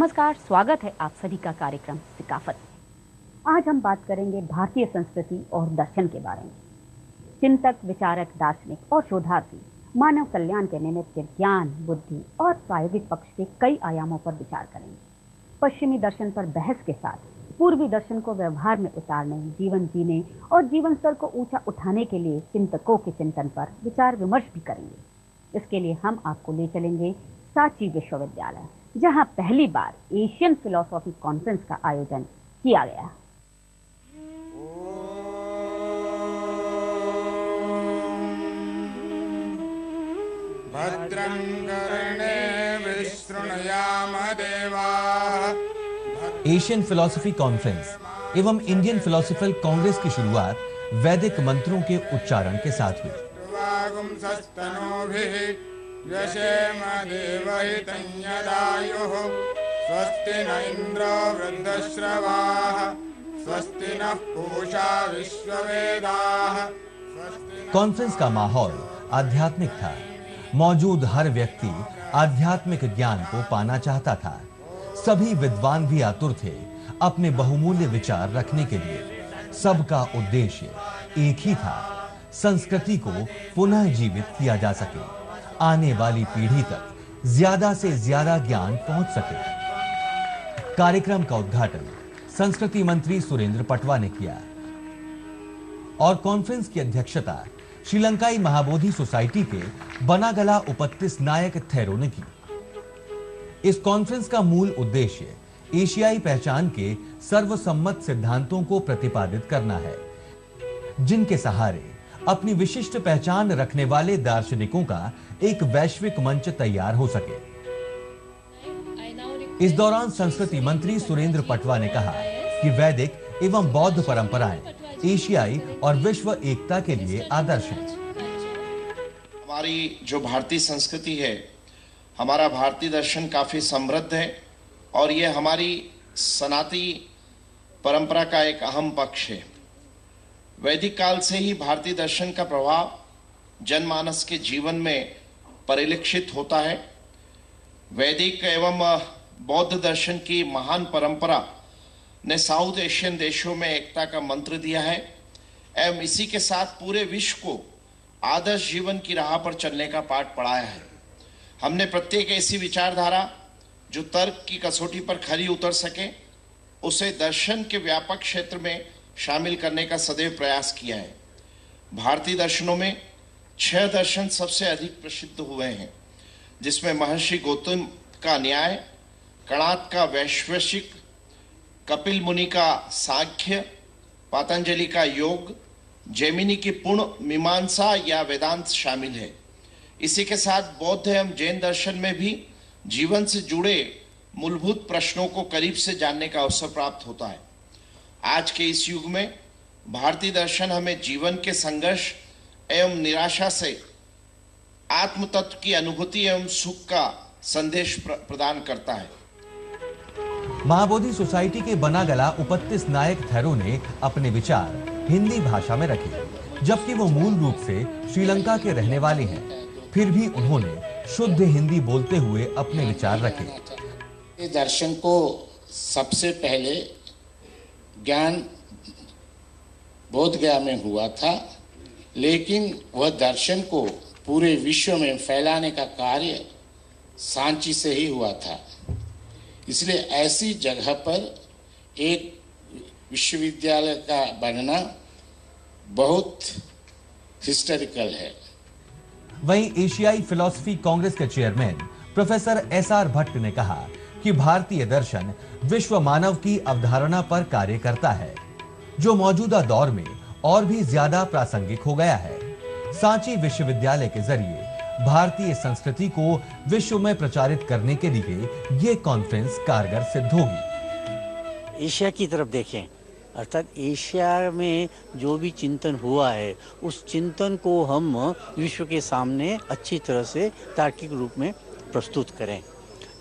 नमस्कार, स्वागत है आप सभी का कार्यक्रम सिकाफत में। आज हम बात करेंगे भारतीय संस्कृति और दर्शन के बारे में। चिंतक, विचारक, दार्शनिक और शोधार्थी मानव कल्याण के निमित्त ज्ञान, बुद्धि और प्रायोगिक पक्ष के कई आयामों पर विचार करेंगे। पश्चिमी दर्शन पर बहस के साथ पूर्वी दर्शन को व्यवहार में उतारने, जीवन जीने और जीवन स्तर को ऊंचा उठाने के लिए चिंतकों के चिंतन पर विचार विमर्श भी करेंगे। इसके लिए हम आपको ले चलेंगे सांची विश्वविद्यालय, जहां पहली बार एशियन फिलोसॉफी कॉन्फ्रेंस का आयोजन किया गया। भद्रं कर्णे विशृणुयाम देवाः। एशियन फिलोसफी कॉन्फ्रेंस एवं इंडियन फिलोसफिकल कांग्रेस की शुरुआत वैदिक मंत्रों के उच्चारण के साथ हुई। यशेम देवहितं यदायुः स्वस्ति न इंद्रो वृद्धश्रवाः स्वस्ति नः पूषा विश्ववेदाः। कॉन्फ्रेंस का माहौल आध्यात्मिक था। मौजूद हर व्यक्ति आध्यात्मिक ज्ञान को पाना चाहता था। सभी विद्वान भी आतुर थे अपने बहुमूल्य विचार रखने के लिए। सबका उद्देश्य एक ही था, संस्कृति को पुनः जीवित किया जा सके, आने वाली पीढ़ी तक ज्यादा से ज्यादा ज्ञान पहुंच सके। कार्यक्रम का उद्घाटन संस्कृति मंत्री सुरेंद्र पटवा ने किया और कॉन्फ्रेंस की अध्यक्षता श्रीलंकाई महाबोधि सोसाइटी के बनागला उपत्तिस नायक थेरो ने की। इस कॉन्फ्रेंस का मूल उद्देश्य एशियाई पहचान के सर्वसम्मत सिद्धांतों को प्रतिपादित करना है, जिनके सहारे अपनी विशिष्ट पहचान रखने वाले दार्शनिकों का एक वैश्विक मंच तैयार हो सके। इस दौरान संस्कृति मंत्री सुरेंद्र पटवा ने कहा कि वैदिक एवं बौद्ध परंपराएं एशियाई और विश्व एकता के लिए आदर्श हैं। हमारी जो भारतीय संस्कृति है, हमारा भारतीय दर्शन काफी समृद्ध है और यह हमारी सनातनी परंपरा का एक अहम पक्ष है। वैदिक काल से ही भारतीय दर्शन का प्रभाव जनमानस के जीवन में परिलक्षित होता है। वैदिक एवं बौद्ध दर्शन की महान परंपरा ने साउथ एशियन देशों में एकता का मंत्र दिया है एवं इसी के साथ पूरे विश्व को आदर्श जीवन की राह पर चलने का पाठ पढ़ाया है। हमने प्रत्येक ऐसी विचारधारा जो तर्क की कसौटी पर खरी उतर सके, उसे दर्शन के व्यापक क्षेत्र में शामिल करने का सदैव प्रयास किया है। भारतीय दर्शनों में 6 दर्शन सबसे अधिक प्रसिद्ध हुए हैं, जिसमें महर्षि गौतम का न्याय, कणाद का वैश्विक, कपिल मुनि का सांख्य, पतंजलि का योग, जैमिनी की पूर्ण मीमांसा या वेदांत शामिल है। इसी के साथ बौद्ध एवं जैन दर्शन में भी जीवन से जुड़े मूलभूत प्रश्नों को करीब से जानने का अवसर प्राप्त होता है। आज के इस युग में भारतीय दर्शन हमें जीवन के संघर्ष एवं निराशा से आत्म तत्व की अनुभूति एवं सुख का संदेश प्रदान करता है। महाबोधि सोसाइटी के बनागला उपत्तिस नायक थेरो ने अपने विचार हिंदी भाषा में रखे, जबकि वो मूल रूप से श्रीलंका के रहने वाले हैं। फिर भी उन्होंने शुद्ध हिंदी बोलते हुए अपने विचार रखे। दर्शन को सबसे पहले ज्ञान बोध गया में हुआ था, लेकिन वह दर्शन को पूरे विश्व में फैलाने का कार्य सांची से ही हुआ था। इसलिए ऐसी जगह पर एक विश्वविद्यालय का बनना बहुत हिस्टोरिकल है। वहीं एशियाई फिलोसफी कांग्रेस के चेयरमैन प्रोफेसर एसआर भट्ट ने कहा कि भारतीय दर्शन विश्व मानव की अवधारणा पर कार्य करता है, जो मौजूदा दौर में और भी ज्यादा प्रासंगिक हो गया है। सांची विश्वविद्यालय के जरिए भारतीय संस्कृति को विश्व में प्रचारित करने के लिए ये कॉन्फ्रेंस कारगर सिद्ध होगी। एशिया की तरफ देखें, अर्थात एशिया में जो भी चिंतन हुआ है, उस चिंतन को हम विश्व के सामने अच्छी तरह से तार्किक रूप में प्रस्तुत करें,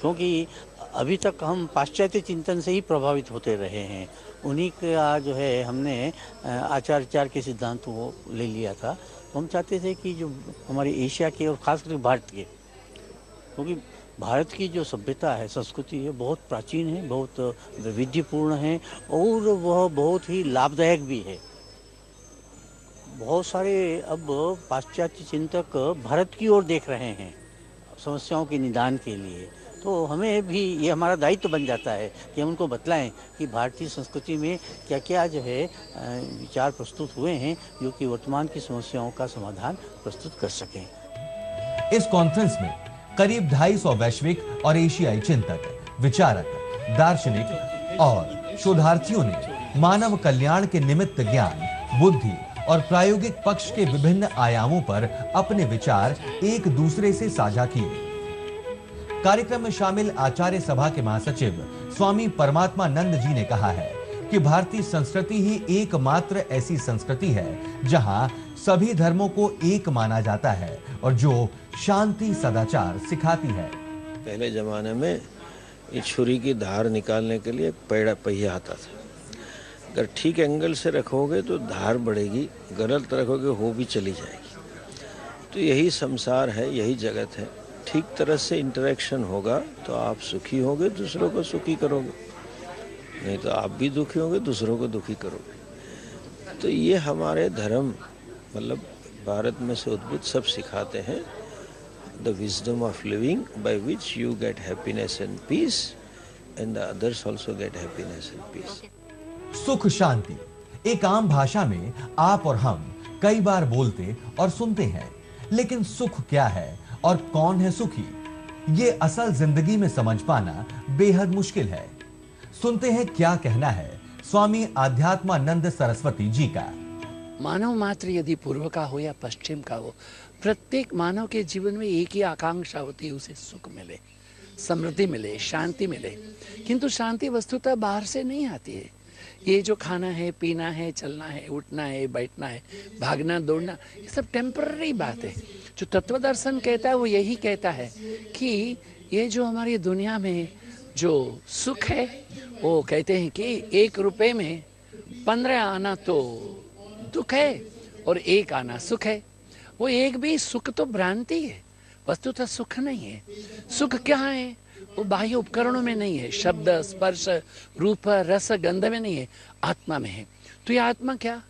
क्योंकि अभी तक हम पाश्चात्य चिंतन से ही प्रभावित होते रहे हैं। उन्हीं का जो है हमने आचार विचार के सिद्धांतों को ले लिया था। तो हम चाहते थे कि जो हमारे एशिया के और खास करके भारत के, क्योंकि भारत की जो सभ्यता है, संस्कृति है, बहुत प्राचीन है, बहुत वैविध्यपूर्ण है और वह बहुत ही लाभदायक भी है। बहुत सारे अब पाश्चात्य चिंतक भारत की ओर देख रहे हैं समस्याओं के निदान के लिए, तो हमें भी ये हमारा दायित्व बन जाता है कि हम उनको बतलाएं कि भारतीय संस्कृति में क्या क्या जो है विचार प्रस्तुत हुए हैं जो कि वर्तमान की समस्याओं का समाधान प्रस्तुत कर सकें। इस कॉन्फ्रेंस में करीब 250 वैश्विक और एशियाई चिंतक, विचारक, दार्शनिक और शोधार्थियों ने मानव कल्याण के निमित्त ज्ञान, बुद्धि और प्रायोगिक पक्ष के विभिन्न आयामों पर अपने विचार एक दूसरे से साझा किए। कार्यक्रम में शामिल आचार्य सभा के महासचिव स्वामी परमात्मानंद जी ने कहा है कि भारतीय संस्कृति ही एकमात्र ऐसी संस्कृति है जहां सभी धर्मों को एक माना जाता है और जो शांति सदाचार सिखाती है। पहले जमाने में ये छुरी की धार निकालने के लिए एक पहिया आता था। अगर ठीक एंगल से रखोगे तो धार बढ़ेगी, गलत रखोगे वो भी चली जाएगी। तो यही संसार है, यही जगत है। ठीक तरह से इंटरेक्शन होगा तो आप सुखी होगे, दूसरों को सुखी करोगे, नहीं तो आप भी दुखी होंगे, दूसरों को दुखी करोगे। तो ये हमारे धर्म मतलब भारत में से उद्भूत सब सिखाते हैं। The wisdom of living by which you get happiness and peace and the others also get happiness and peace. सुख शांति एक आम भाषा में आप और हम कई बार बोलते और सुनते हैं, लेकिन सुख क्या है और कौन है सुखी, ये असल जिंदगी में समझ पाना बेहद मुश्किल है। सुनते हैं क्या कहना है स्वामी आध्यात्मानंद सरस्वती जी का। मानव मात्र यदि पूर्व का हो या पश्चिम का हो, प्रत्येक मानव के जीवन में एक ही आकांक्षा होती है, उसे सुख मिले, समृद्धि मिले, शांति मिले। किंतु शांति वस्तुतः बाहर से नहीं आती है। ये जो खाना है, पीना है, चलना है, उठना है, बैठना है, भागना दौड़ना, ये सब टेम्पररी बात है। जो तत्व दर्शन कहता है वो यही कहता है कि ये जो हमारी दुनिया में जो सुख है, वो कहते हैं कि 1 रुपए में 15 आना तो दुख है और 1 आना सुख है। वो एक भी सुख तो भ्रांति है, वस्तुतः सुख नहीं है। सुख क्या है? वो बाह्य उपकरणों में नहीं है, शब्द, स्पर्श, रूप, रस, गंध में नहीं है, आत्मा में है। तो ये आत्मा क्या?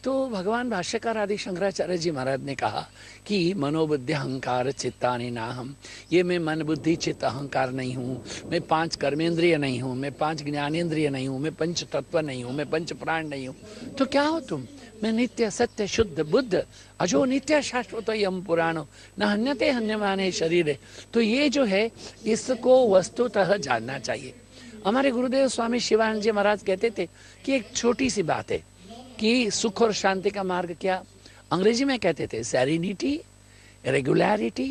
तो भगवान भाष्यकार आदि शंकराचार्य जी महाराज ने कहा कि मनोबुद्धि अहंकार चित्तानि नाहम, ये मैं मन बुद्धि चित्त अहंकार नहीं हूँ, मैं 5 कर्मेंद्रिय नहीं हूँ, मैं 5 ज्ञानेंद्रिय नहीं हूँ, मैं 5 तत्व नहीं हूँ, मैं 5 प्राण नहीं हूँ। तो क्या हो तुम? मैं नित्य सत्य शुद्ध बुद्ध अजो नित्य शाश्वत यम पुराणो न हन्यते हन्यमाने शरीरे। तो ये जो है इसको वस्तुतः जानना चाहिए। हमारे गुरुदेव स्वामी शिवानंद जी महाराज कहते थे कि एक छोटी सी बात है कि सुख और शांति का मार्ग क्या? अंग्रेजी में कहते थे serenity, regularity,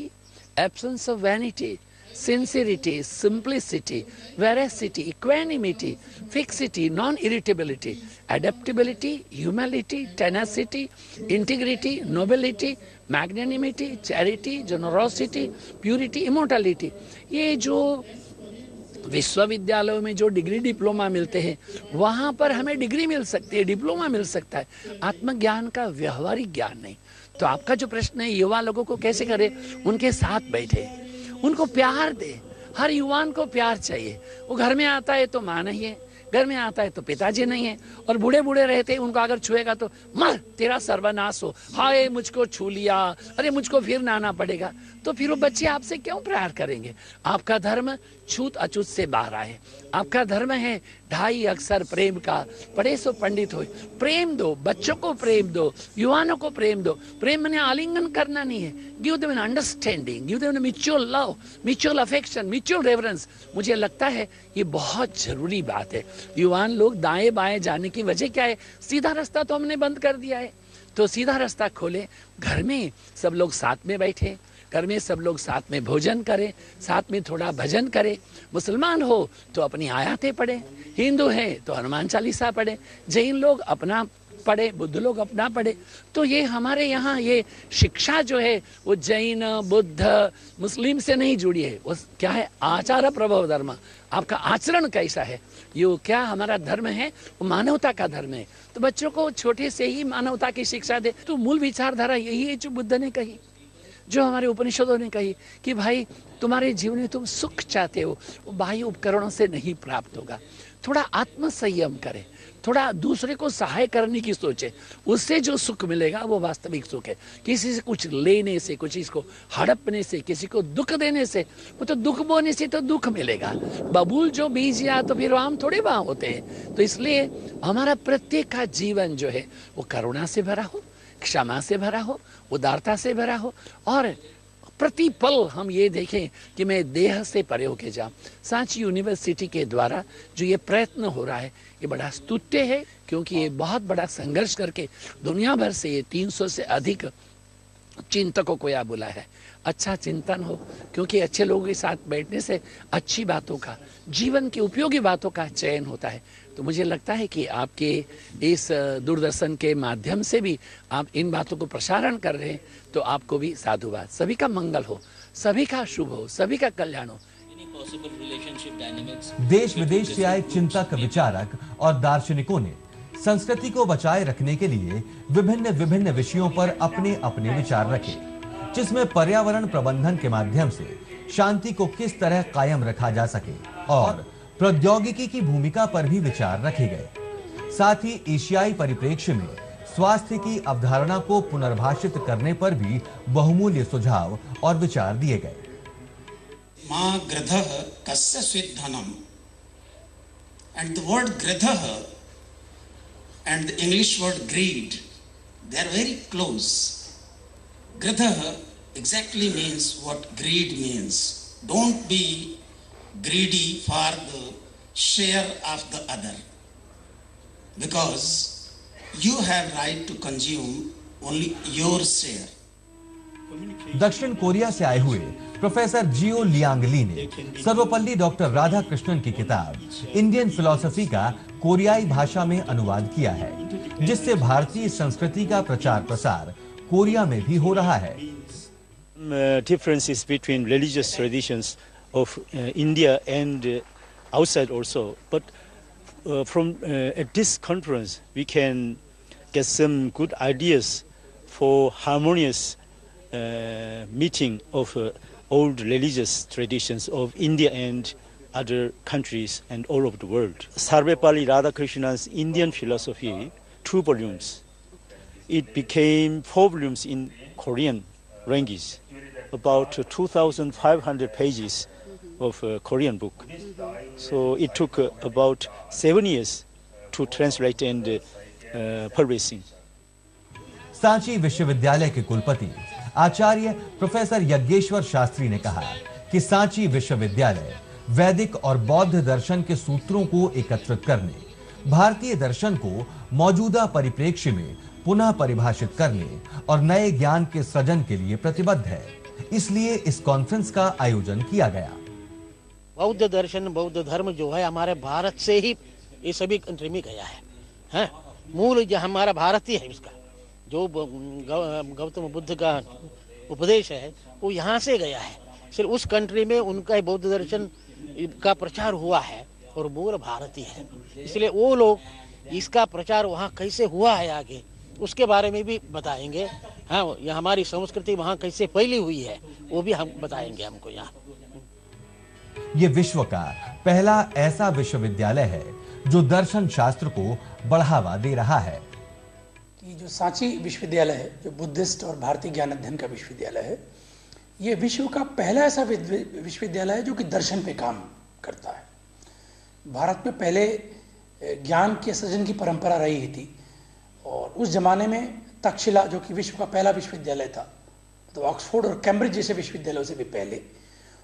absence of vanity, sincerity, simplicity, veracity, equanimity, fixity, non-irritability, adaptability, humility, tenacity, integrity, nobility, magnanimity, charity, generosity, purity, immortality। ये जो विश्वविद्यालयों में जो डिग्री डिप्लोमा मिलते हैं वहाँ पर हमें डिग्री मिल सकती है, डिप्लोमा मिल सकता है, आत्मज्ञान का व्यवहारिक ज्ञान नहीं। तो आपका जो प्रश्न है युवा लोगों को कैसे करें? उनके साथ बैठे, उनको प्यार दे। हर युवान को प्यार चाहिए। वो घर में आता है तो माँ नहीं है, घर में आता है तो पिताजी नहीं है, और बूढ़े बूढ़े रहते हैं, उनको अगर छुएगा तो मर तेरा सर्वनाश हो, हाय मुझको छू लिया, अरे मुझको फिर नहाना पड़ेगा। तो फिर वो बच्चे आपसे क्यों प्यार करेंगे? आपका धर्म छूत अछूत से बाहर आए। आपका धर्म है 2.5 अक्षर प्रेम का, पढ़े सो पंडित हो। प्रेम दो, बच्चों को प्रेम दो, युवानों को प्रेम दो। प्रेम मैंने आलिंगन करना नहीं है, give them an understanding, give them mutual love, mutual affection, mutual reverence. मुझे लगता है ये बहुत जरूरी बात है। युवान लोग दाएं बाएं जाने की वजह क्या है? सीधा रास्ता तो हमने बंद कर दिया है। तो सीधा रास्ता खोले, घर में सब लोग साथ में बैठे, घर में सब लोग साथ में भोजन करें, साथ में थोड़ा भजन करें। मुसलमान हो तो अपनी आयातें पढ़े, हिंदू है तो हनुमान चालीसा पढ़े, जैन लोग अपना पढ़े, बुद्ध लोग अपना पढ़े। तो ये हमारे यहाँ ये शिक्षा जो है वो जैन, बुद्ध, मुस्लिम से नहीं जुड़ी है। वो क्या है? आचार प्रभव धर्म। आपका आचरण कैसा है? ये क्या हमारा धर्म है? वो मानवता का धर्म है। तो बच्चों को छोटे से ही मानवता की शिक्षा दे। तो मूल विचारधारा यही है जो बुद्ध ने कही। जो हमारे उपनिषदों ने कही कि भाई तुम्हारे जीवन में तुम सुख चाहते हो, वो बाह्य उपकरणों से नहीं प्राप्त होगा। थोड़ा आत्म संयम करें, थोड़ा दूसरे को सहाय करने की सोचे, उससे जो सुख मिलेगा वो वास्तविक सुख है। किसी से कुछ लेने से, किसी को हड़पने से, किसी को दुख देने से, वो तो दुख बोने से तो दुख मिलेगा। बबूल जो बीज या तो फिर आम थोड़े वहां होते हैं। तो इसलिए हमारा प्रत्येक का जीवन जो है वो करुणा से भरा हो, क्षमा से भरा हो, उदारता से भरा हो, और प्रतिपल हम ये देखें कि मैं देह से परे होके जाऊं। सांची यूनिवर्सिटी के द्वारा जो ये प्रयत्न हो रहा है ये बड़ा स्तुत्य है, क्योंकि ये बहुत बड़ा संघर्ष करके दुनिया भर से ये 300 से अधिक चिंतकों को यहाँ बुलाया है। अच्छा चिंतन हो, क्योंकि अच्छे लोगों के साथ बैठने से अच्छी बातों का, जीवन की उपयोगी बातों का चयन होता है। तो मुझे लगता है कि आपके इस दूरदर्शन के माध्यम से भी आप इन बातों को प्रसारण कर रहे हैं, तो आपको भी साधुवाद। सभी का मंगल हो, सभी का शुभ हो, सभी का कल्याण हो। देश विदेश से आए चिंतक, विचारक और दार्शनिकों ने संस्कृति को बचाए रखने के लिए विभिन्न विभिन्न विषयों पर अपने अपने विचार रखे, जिसमें पर्यावरण प्रबंधन के माध्यम से शांति को किस तरह कायम रखा जा सके और प्रौद्योगिकी की भूमिका पर भी विचार रखे गए। साथ ही एशियाई परिप्रेक्ष्य में स्वास्थ्य की अवधारणा को पुनर्भाषित करने पर भी बहुमूल्य सुझाव और विचार दिए गए। मां ग्रधः कस्य स्विद्धनम, and the word gradha and the English word greed, they are very close. Gradha exactly means what greed means. Don't be greedy for the share of the other, because you have right to consume only your share. दक्षिण Korea से आए हुए professor जियो लियांगली ने Sarvepalli doctor Radha Krishnan की किताब Indian philosophy का कोरियाई भाषा में अनुवाद किया है, जिससे भारतीय संस्कृति का प्रचार प्रसार कोरिया में भी हो रहा है। Differences between religious traditions of India and outside also, but from at this conference we can get some good ideas for harmonious meeting of old religious traditions of India and other countries and all over the world. Sarvepalli Radhakrishnan's Indian Philosophy, 2 volumes. It became 4 volumes in Korean language, about 2,500 pages of a Korean book. So it took about 7 years to translate and publishing. Sanchi विश्वविद्यालय के कुलपति आचार्य professor Yajneshwar Shastri ने कहा कि सांची विश्वविद्यालय वैदिक और बौद्ध दर्शन के सूत्रों को एकत्रित करने, भारतीय दर्शन को मौजूदा परिप्रेक्ष्य में पुनः परिभाषित करने और नए ज्ञान के सृजन के लिए प्रतिबद्ध है। इसलिए इस कॉन्फ्रेंस का आयोजन किया गया। बौद्ध दर्शन, बौद्ध धर्म जो है हमारे भारत से ही ये सभी कंट्री में गया है। मूल जो हमारा भारतीय है, इसका जो गौतम बुद्ध का उपदेश है वो यहाँ से गया है। सिर्फ उस कंट्री में उनका बौद्ध दर्शन का प्रचार हुआ है और मूल भारतीय है। इसलिए वो लोग इसका प्रचार वहाँ कैसे हुआ है आगे उसके बारे में भी बताएंगे। हाँ, यह हमारी संस्कृति वहाँ कैसे फैली हुई है वो भी हम बताएंगे हमको यहाँ। ये विश्व का पहला ऐसा विश्वविद्यालय है जो दर्शन शास्त्र को बढ़ावा दे रहा है। कि जो सांची विश्वविद्यालय है, जो बुद्धिस्ट और भारतीय ज्ञान अध्ययन का विश्वविद्यालय है, ये विश्व का पहला ऐसा विश्वविद्यालय है जो कि दर्शन पे काम करता है। भारत में पहले ज्ञान के सृजन की परंपरा रही थी और उस जमाने में तक्षशिला जो कि विश्व का पहला विश्वविद्यालय था, तो ऑक्सफोर्ड और कैम्ब्रिज जैसे विश्वविद्यालयों से भी पहले,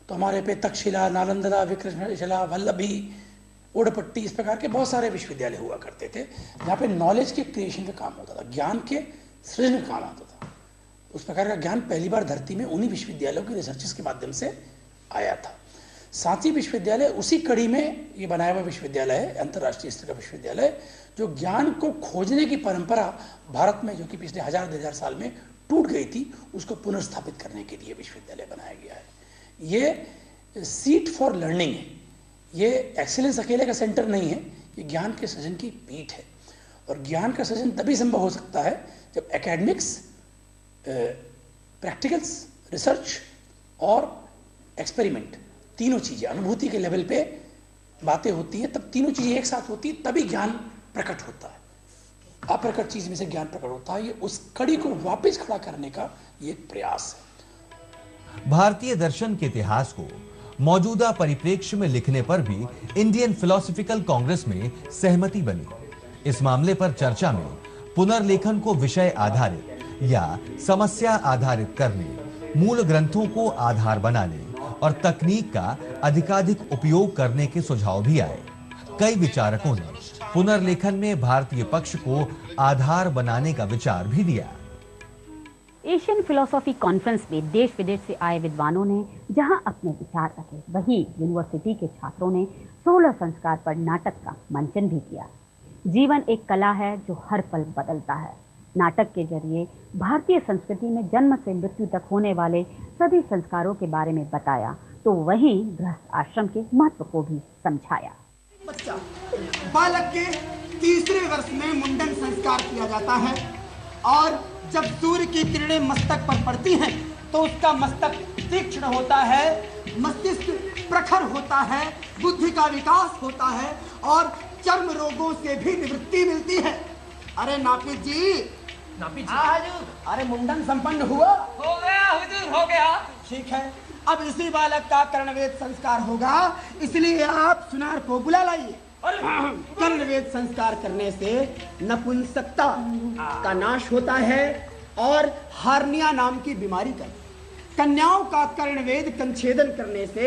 तो हमारे पे तक्षशिला, नालंदा, विक्रमशिला, वल्लभी, ओडपट्टी, इस प्रकार के बहुत सारे विश्वविद्यालय हुआ करते थे जहाँ पे नॉलेज के क्रिएशन का काम होता था, ज्ञान के सृजन का काम आता था। उस प्रकार का ज्ञान पहली बार धरती में उन्हीं विश्वविद्यालयों की रिसर्चेस के माध्यम से आया था। सांची विश्वविद्यालय उसी कड़ी में ये बनाया हुआ विश्वविद्यालय है, अंतर्राष्ट्रीय स्तर का विश्वविद्यालय, जो ज्ञान को खोजने की परंपरा भारत में जो कि पिछले 1000-1500 साल में टूट गई थी, उसको पुनर्स्थापित करने के लिए विश्वविद्यालय बनाया गया है। ये सीट फॉर लर्निंग है, ये एक्सीलेंस अकेले का सेंटर नहीं है, ये ज्ञान के सृजन की पीठ है। और ज्ञान का सृजन तभी संभव हो सकता है जब एकेडमिक्स, प्रैक्टिकल्स, रिसर्च और एक्सपेरिमेंट, तीनों चीजें अनुभूति के लेवल पे बातें होती हैं, तब तीनों चीजें एक साथ होती है, तभी ज्ञान प्रकट होता है। अप्रकट चीज में से ज्ञान प्रकट होता है। ये उस कड़ी को वापस खड़ा करने का ये एक प्रयास है। भारतीय दर्शन के इतिहास को मौजूदा परिप्रेक्ष्य में लिखने पर भी इंडियन फिलोसॉफिकल कांग्रेस में सहमति बनी। इस मामले पर चर्चा में पुनर्लेखन को विषय आधारित या समस्या आधारित करने, मूल ग्रंथों को आधार बनाने और तकनीक का अधिकाधिक उपयोग करने के सुझाव भी आए। कई विचारकों ने पुनर्लेखन में भारतीय पक्ष को आधार बनाने का विचार भी दिया। एशियन फिलोसॉफी कॉन्फ्रेंस में देश विदेश से आए विद्वानों ने जहां अपने विचार रखे, वहीं यूनिवर्सिटी के छात्रों ने 16 संस्कार पर नाटक का मंचन भी किया। जीवन एक कला है जो हर पल बदलता है। नाटक के जरिए भारतीय संस्कृति में जन्म से मृत्यु तक होने वाले सभी संस्कारों के बारे में बताया, तो वहीं गृहस्थ आश्रम के महत्व को भी समझाया। बच्चा बालक के तीसरे वर्ष में मुंडन संस्कार किया जाता है और जब सूर्य की किरणें मस्तक पर पड़ती हैं तो उसका मस्तक तीक्ष्ण होता है, मस्तिष्क प्रखर होता है, बुद्धि का विकास होता है और चर्म रोगों से भी निवृत्ति मिलती है। अरे नापित जी, हाँ हुजूर। अरे मुंडन संपन्न हुआ? हो गया हुजूर, हो गया। ठीक है, अब इसी बालक का कर्णवेद संस्कार होगा, इसलिए आप सुनार को बुला लाइए। कर्णवेद संस्कार करने से नपुंसकता का नाश होता है और हार्निया नाम की बीमारी का। कन्याओं का कर्णवेद कंछेदन करने से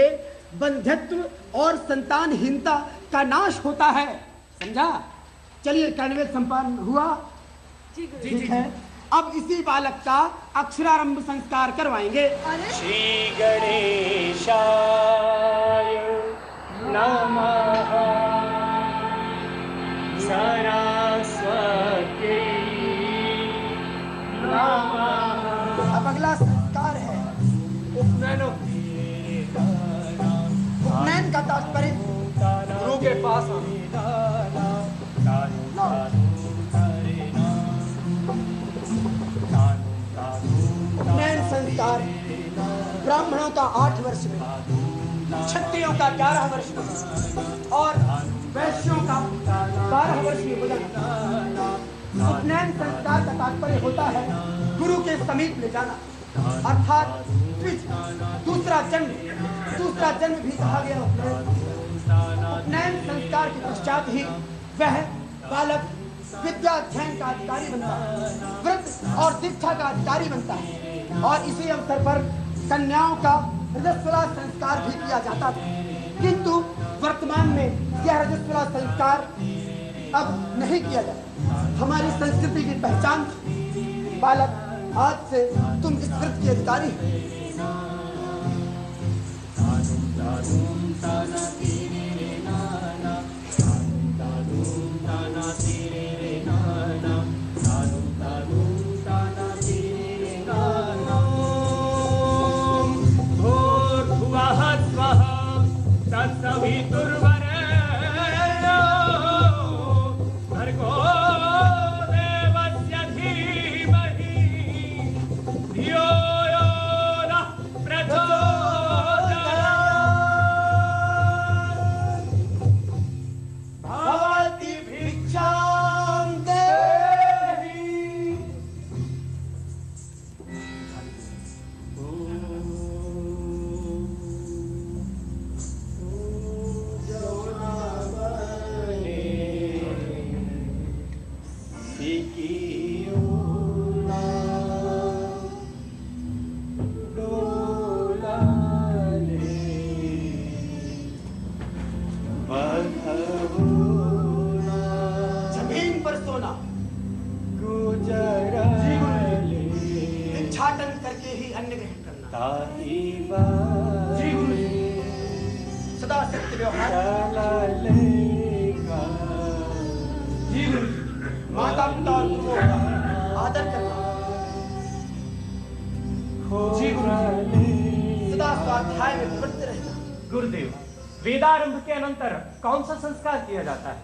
बंध्यत्व और संतानहीनता का नाश होता है। समझा? चलिए, कर्णवेद संपन्न हुआ? ठीक है, अब इसी बालक का अक्षरारंभ संस्कार करवाएंगे। श्री गणेशाय नमः, सरस्वती नमः। अब अगला संस्कार है उपनयन। उपनयन का तात्पर्य गुरु के पास उपनयन संस्कार ब्राह्मणों का 8 वर्ष में, क्षत्रियों का 11 वर्ष में और वैश्यों का 12 वर्ष में हो जाता। उपनयन संस्कार का तात्पर्य होता है गुरु के समीप ले जाना, अर्थात दूसरा जन्म भी कहा गया। उपनयन संस्कार के पश्चात ही वह बालक विद्या अध्ययन का अधिकारी बनता है, व्रत और दीक्षा का अधिकारी बनता है और इसी अवसर पर कन्याओं का रजस्वला संस्कार भी किया जाता था। किंतु वर्तमान में यह रजस्वला संस्कार अब नहीं किया जाता। हमारी संस्कृति की पहचान बालक, आज से तुम इस व्रत के अधिकारी हो। जमीन पर सोना, भिक्षाटन करके ही अन्न ग्रहण करना, जी गुरु जी, सदा सत्य व्यवहार, जी गुरु जी, माता पिता और गुरुओं का आदर करना, जी गुरु जी, सदा स्वाध्याय में निवृत्त रहना। गुरुदेव, वेदारंभ के अनंतर कौन सा संस्कार किया जाता है?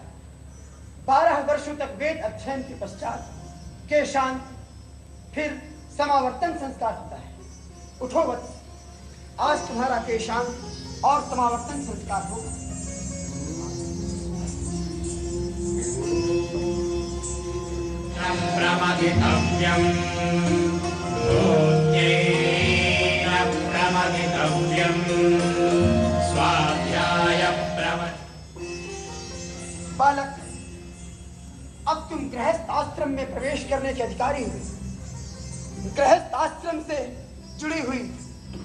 12 वर्षों तक वेद अध्ययन के पश्चात केशांत, फिर समावर्तन संस्कार होता है। उठो वत्स, आज तुम्हारा केशांत और समावर्तन संस्कार होगा। प्रमदितव्यम् प्रमदितव्यम् स्वाध्याय बालक, अब तुम गृहस्थ आश्रम में प्रवेश करने के अधिकारी हुए। गृहस्थ आश्रम से जुड़ी हुई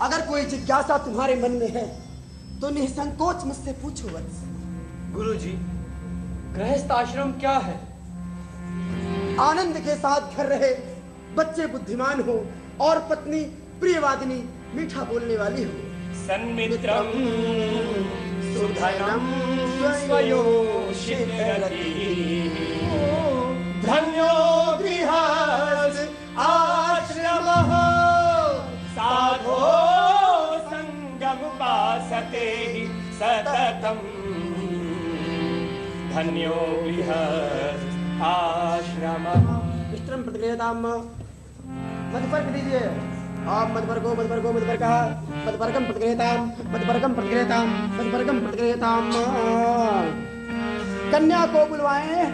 अगर कोई जिज्ञासा तुम्हारे मन में है तो निसंकोच मुझसे पूछो वत्स। गुरुजी, गृहस्थ आश्रम क्या है? आनंद के साथ घर रहे, बच्चे बुद्धिमान हो और पत्नी प्रियवादिनी मीठा बोलने वाली हो। सन्मित्रम सुधनम स्वयोषितरति धन्यो गृहस्थ आश्रमः साधो संगमुपासते सततम् धन्यो गृहस्थ आश्रमः। विष्त्रम प्रतिक्रियताम मधुपर्क दीजिए। आप मधुपर्को मधुपर्को मधुपर्कः मधुपर्कम प्रतिक्रियताम मधुपर्कम प्रतिक्रियताम मधुपर्कम प्रतिक्रियताम। कन्या को बुलवाएं।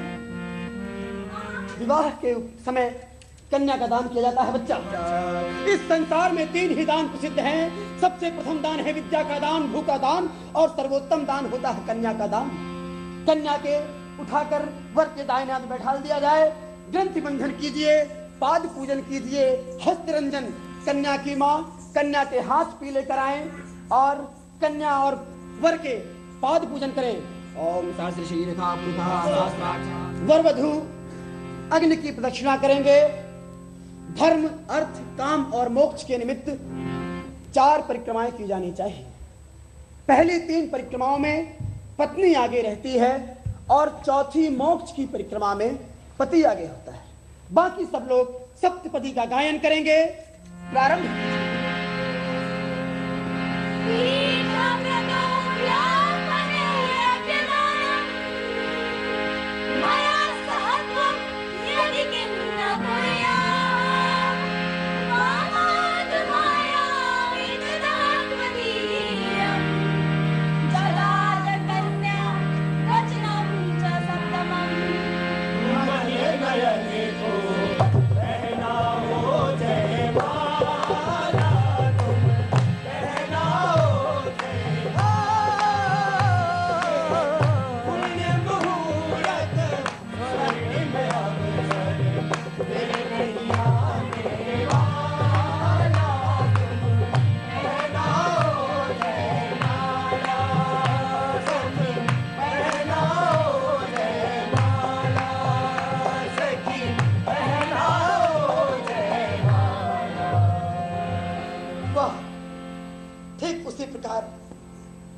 विवाह के समय कन्या का दान किया जाता है बच्चा। इस संसार में 3 ही दान प्रसिद्ध हैं। सबसे प्रथम दान है विद्या का दान, भू का दान, और सर्वोत्तम दान होता है कन्या का दान। कन्या के उठाकर वर के दाहिने हाथ में बैठा दिया जाए, ग्रंथि बंधन कीजिए, पाद पूजन कीजिए, हस्तरंजन। कन्या की माँ कन्या के हाथ पीले कराएं और कन्या और वर के पाद पूजन करें। ओम सहस्र वर वधू अग्नि की प्रदक्षिणा करेंगे। धर्म, अर्थ, काम और मोक्ष के निमित्त 4 परिक्रमाएं की जानी चाहिए। पहली 3 परिक्रमाओं में पत्नी आगे रहती है और चौथी मोक्ष की परिक्रमा में पति आगे होता है। बाकी सब लोग सप्तपदी का गायन करेंगे। प्रारंभ।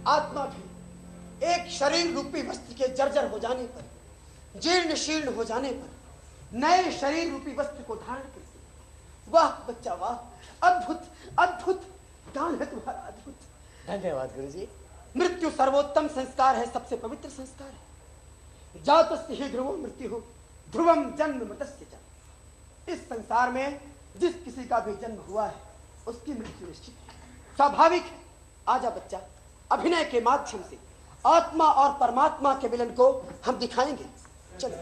आत्मा भी एक शरीर रूपी वस्त्र के जर्जर हो जाने पर, जीर्ण शीर्ण हो जाने पर नए शरीर रूपी वस्त्र को धारण करती है। वाह बच्चा वाह, अद्भुत अद्भुत दान है तुम्हारा, अद्भुत। धन्यवाद गुरुजी। मृत्यु सर्वोत्तम संस्कार है, सबसे पवित्र संस्कार है। जातस्य ही ध्रुवो मृत्यु ध्रुवम जन्म मृतस्य च। इस संसार में जिस किसी का भी जन्म हुआ है उसकी मृत्यु निश्चित है, स्वाभाविक है। आजा बच्चा, अभिनय के माध्यम से आत्मा और परमात्मा के मिलन को हम दिखाएंगे। चलो।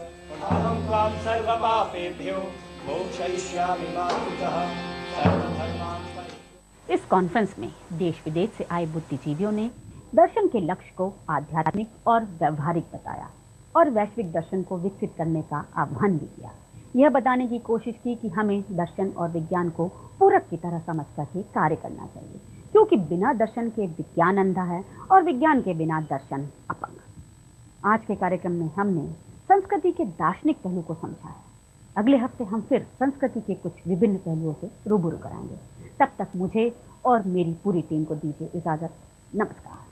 इस कॉन्फ्रेंस में देश विदेश से आए बुद्धिजीवियों ने दर्शन के लक्ष्य को आध्यात्मिक और व्यवहारिक बताया और वैश्विक दर्शन को विकसित करने का आह्वान भी किया। यह बताने की कोशिश की कि हमें दर्शन और विज्ञान को पूरक की तरह समझ करके कार्य करना चाहिए, क्योंकि बिना दर्शन के विज्ञान अंधा है और विज्ञान के बिना दर्शन अपंग। आज के कार्यक्रम में हमने संस्कृति के दार्शनिक पहलू को समझा है। अगले हफ्ते हम फिर संस्कृति के कुछ विभिन्न पहलुओं से रूबरू कराएंगे। तब तक मुझे और मेरी पूरी टीम को दीजिए इजाजत। नमस्कार।